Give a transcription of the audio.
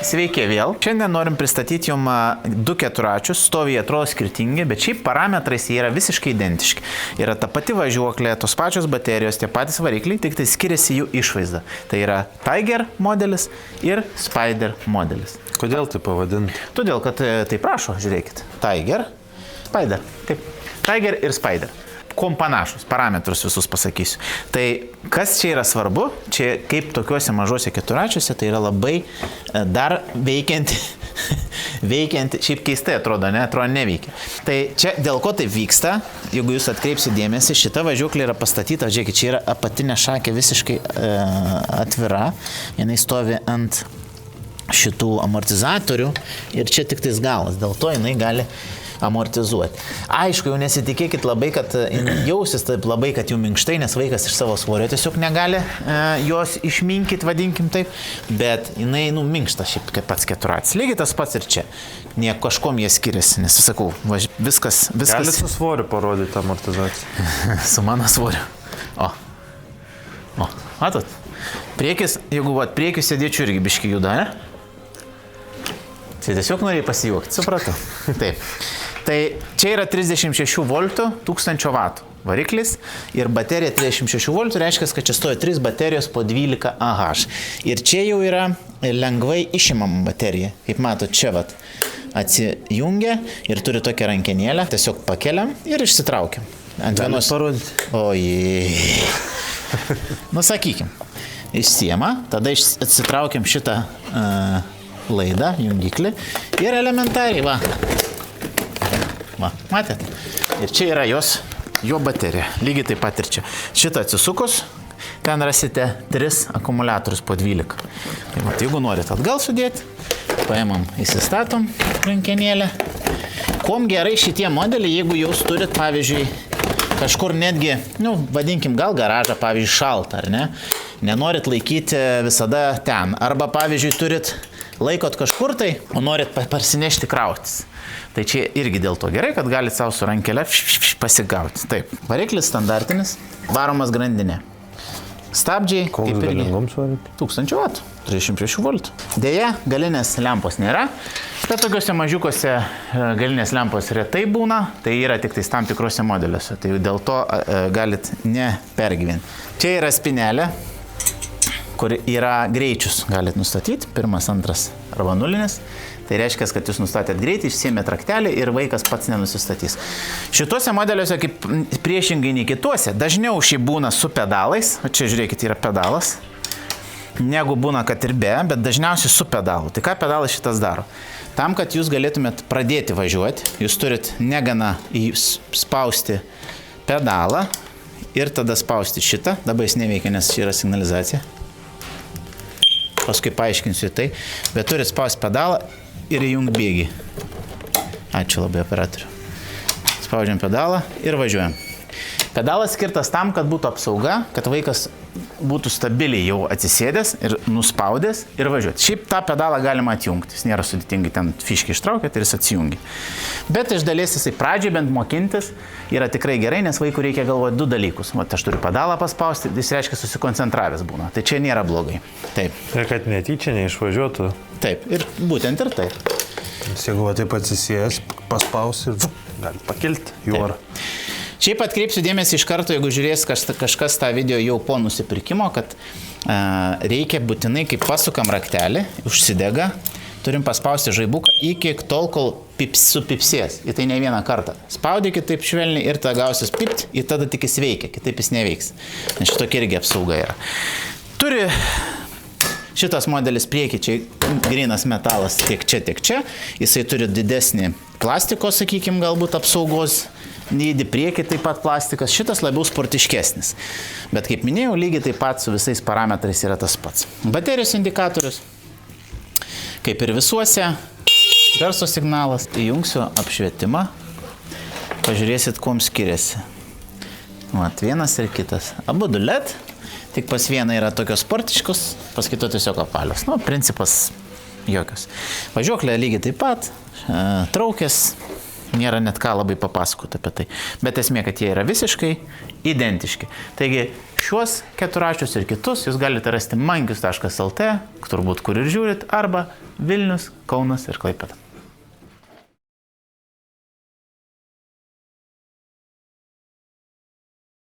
Sveiki vėl. Šiandien norim pristatyti jums du keturračius, stoviai atrodo skirtingi, bet šiaip parametrais jie yra visiškai identiški. Yra ta pati važiuoklė, tos pačios baterijos, tie patys varikliai, tik tai skiriasi jų išvaizda. Tai yra Tiger modelis ir Spider modelis. Kodėl tai pavadinti? Todėl, kad tai prašo, žiūrėkit. Tiger, Spider. Taip. Tiger ir Spider. Kuom panašus, parametrus visus pasakysiu. Tai kas čia yra svarbu, čia kaip tokiuose mažuose keturračiuose, tai yra labai dar veikianti, šiaip keistai atrodo, ne, atrodo neveikia. Tai čia dėl ko tai vyksta, jeigu jūs atkreipsite dėmesį, šita važiuoklė yra pastatyta, žiūrėkit, čia yra apatinė šakė visiškai atvira, jinai stovi ant šitų amortizatorių ir čia tik tais galas, dėl to jinai gali amortizuoti. Aišku, jau nesitikėkit labai, kad jausis taip labai, kad jų minkštai, nes vaikas iš savo svorio tiesiog negali jos išminkit, vadinkim taip, bet jinai, minkšta šiaip kaip pats keturratis. Lygiai tas pats ir čia. Nieko kažkom jie skiriasi, nes sakau, viskas... Gali su svoriu parodyti amortizaciją? Su mano svoriu. O, matot? Priekis, jeigu priekiu sėdėčių irgi biški juda, ne? Tai tiesiog norėjai pasijuokti, supratau. Taip. Tai čia yra 36 voltų 1000 vatų variklis ir baterija 36 voltų, reiškia, kad čia stoja 3 baterijos po 12 Ah. Ir čia jau yra lengvai išimama baterija. Kaip matot, čia atsijungia ir turi tokią rankenėlę, tiesiog pakeliam ir išsitraukiam. Ant vienos parodyti. Ojei. Sakykim, išsiema, tada atsitraukiam šitą laidą, jungiklį ir elementariai, va, matėt? Ir čia yra jo baterija, lygiai taip pat ir čia. Šitą atsisukus, ten rasite 3 akumuliatorius po 12. Tai jeigu norit atgal sudėti, paimam, įsistatom rankenėlę. Kuom gerai šitie modeliai, jeigu jūs turit, pavyzdžiui, kažkur netgi, vadinkim, gal garažą, pavyzdžiui, šaltą, ar ne? Nenorit laikyti visada ten. Arba, pavyzdžiui, turit laikot kažkur tai, o norit parsinešti krautis. Tai čia irgi dėl to gerai, kad galit savo su rankelė pasigauti. Taip, variklis standartinis, varomas grandinė. Stabdžiai, kaip irgi 1000 vatų, 36 voltų. Deja, galinės lempos nėra, bet tokiuose mažiukose galinės lempos retai būna, tai yra tik tais tam tikrose modeliuose, tai dėl to galit nepergyventi. Čia yra spinelė, kur yra greičius, galit nustatyti, 1, 2 arba 0. Tai reiškia, kad jūs nustatėt greitį, išsiėmėt raktelį ir vaikas pats nenusistatys. Šituose modeliuose, kaip priešingai nei kituose, dažniau šį būna su pedalais, o čia žiūrėkit, yra pedalas, negu būna, kad ir be, bet dažniausiai su pedalu. Tai ką pedalas šitas daro? Tam, kad jūs galėtumėt pradėti važiuoti, jūs turit negana spausti pedalą ir tada spausti šitą, dabar jis neveikia, nes čia yra signalizacija. Paskui paaiškinsiu tai, bet turit spausti pedalą ir įjungt bėgį. Ačiū labai operatoriu. Spaudžiam pedalą ir važiuojam. Pedalas skirtas tam, kad būtų apsauga, kad vaikas būtų stabiliai jau atsisėdęs ir nuspaudęs ir važiuoti. Šiaip tą pedalą galima atjungti, jis nėra sudėtingai, ten fiškį ištraukėt ir jis atsijungi. Bet iš dalies jisai pradžiai bent mokintis yra tikrai gerai, nes vaikų reikia galvoti 2 dalykus. Aš turiu pedalą paspausti, jis reiškia susikoncentravęs būna. Tai čia nėra blogai. Taip. Ir kad netyčia neišvažiuotų. Taip, ir būtent ir taip. Jeigu taip atsisėjęs, paspaus ir gali pakilti į orą. Šiaip atkreipsiu dėmesį iš karto, jeigu žiūrės kažkas tą video jau po nusipirkimo, kad reikia būtinai, kai pasukam raktelį, užsidega, turim paspausti žaibuką iki tol, kol supipsės. Ir tai ne vieną kartą. Spaudykit taip švelniai ir tada gausis pipt, ir tada tik jis veikia, kitaip jis neveiks. Nes šitokia irgi apsauga yra. Turi šitas modelis priekyčiai grynas metalas tiek čia. Jisai turi didesnį plastiko, sakykim, galbūt apsaugos dydį, priekį taip pat plastikas, šitas labiau sportiškesnis. Bet kaip minėjau, lygiai taip pat su visais parametrais yra tas pats. Baterijos indikatorius, kaip ir visuose, garso signalas. Įjungsiu apšvietimą, pažiūrėsit, kuom skiriasi. Vienas ir kitas. Abu du LED, tik pas vieną yra tokios sportiškos, pas kito tiesiog apalios. Principas jokios. Važiuoklė lygiai taip pat, traukės, nėra net ką labai papasakoti apie tai. Bet esmė, kad jie yra visiškai identiški. Taigi šiuos keturračius ir kitus jūs galite rasti mankius.lt, turbūt kur ir žiūrit, arba Vilnius, Kaunas ir Klaipėda.